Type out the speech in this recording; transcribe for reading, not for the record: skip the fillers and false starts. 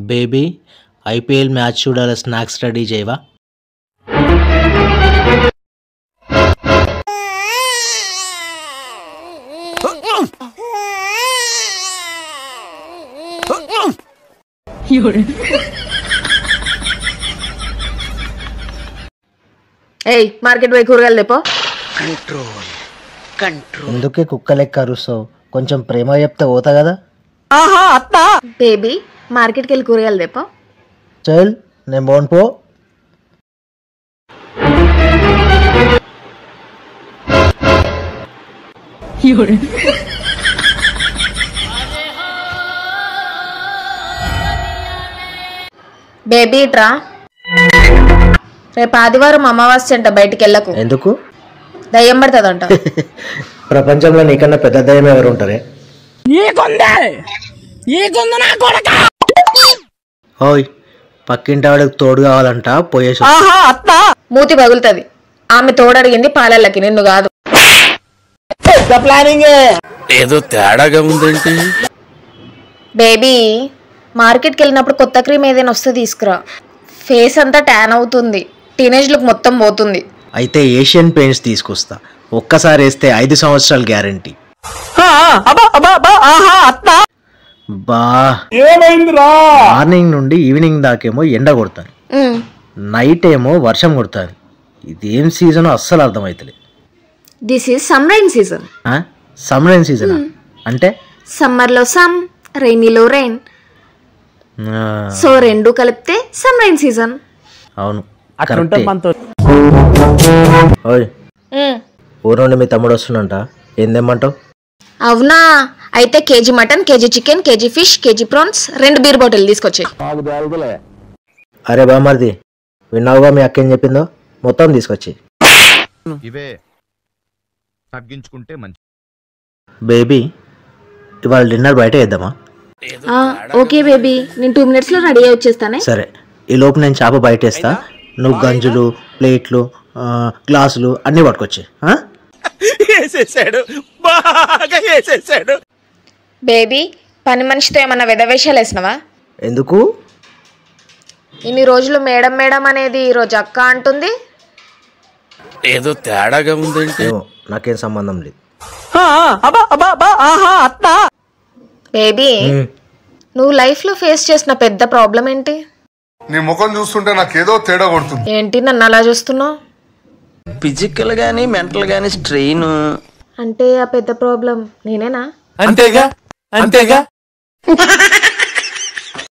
Baby IPL match చూడాలి, snacks ready చేయవా? ఏయ్ మార్కెట్ పోయి కూరగాయలు తెపో. ఎందుకే కుక్క లెక్క అరుస్తావు? కొంచెం ప్రేమ చెప్తే పోతా కదా. బేబీ మార్కెట్కి వెళ్ళి కూరగాయలు తెపో. చల్ నేను పోను పో. బేబీ ట్రా, రేపు ఆదివారం అమావాస్య అంట, బయటికి వెళ్ళకు. ఎందుకు? దయ్యం పడుతుందంట. ప్రపంచంలో నీకన్నా పెద్ద దయ్యం ఎవరు ఉంటారే? ఓయ్ పక్కింటి వాడికి తోడు కావాలంట, పోయేసి మూతి పగులుతుంది. ఆమె తోడడిగింది పాలల్లకి, నిన్ను కాదు. ఏదో తేడాగా ఉందేంటి? బేబీ మార్కెట్కి వెళ్ళినప్పుడు కొత్త క్రీమ్ ఏదైనా వస్తే తీసుకురా. ఫేస్ అంతా ట్యాన్ అవుతుంది, టీనేజ్ లుక్ మొత్తం పోతుంది. అయితే ఏషియన్ పెయింట్స్ తీసుకొస్తా, ఒక్కసారి వేస్తే 5 సంవత్సరాలు గ్యారంటీ. బా మార్నింగ్ నుండి ఈవినింగ్ దాకేమో ఎండ కొడతాను, నైట్ ఏమో వర్షం కొడతాను. ఇదేం సీజన్ అస్సలు అర్థమవుతలేదు. This is some rain season. Some rain season అంటే సమ్మర్లో సమ్, రైనీలో రైన్, సో రెండు కలిపితే సమ్ రైన్ సీజన్. అవును. ఓయ్ ఊరు నుండి మీ తమ్ముడు వస్తుందంట, ఏం తెమ్మంటావు? అవునా, అయితే KG mutton, KG chicken, KG fish, KG prawns, 2 beer bottle తీసుకొచ్చి. అరే బామర్ది, విన్నావుగా మీ అక్క ఏం చెప్పిందో? మొత్తం తీసుకొచ్చి. ఇవే తగ్గించుకుంటే మంచి. బేబీ ఇవాళ డిన్నర్ బయట వేద్దామా? ఓకే బేబీ, నేను 2 minutes లో రెడీ అయ్యి వచ్చేస్తానే. సరే, ఈ లోపు నేను చేప బయట వేస్తా, నువ్వు గంజులు, ప్లేట్లు, గ్లాసులు అన్నీ పట్టుకొచ్చి. బేబీ పని మనిషితో ఏమన్నా వెధవేషాలు వేసినవా? ఎందుకు? ఇన్ని రోజులు మేడం మేడం అనేది ఈ రోజు అక్క అంటుంది. ఏదో తేడాగా ఉందేంటి? నాకేం సంబంధం లేదు. బేబీ నువ్వు లైఫ్ లో ఫేస్ చేసిన పెద్ద ప్రాబ్లం ఏంటి? నీ ముఖం చూస్తుంటే నాకేదో తేడా కొడుతుంది. ఏంటి నన్ను అలా చూస్తున్నావు? ఫిజికల్ గానీ మెంటల్ గానీ స్ట్రెయిన్. అంటే ఆ పెద్ద ప్రాబ్లం నేనేనా? అంతేగా.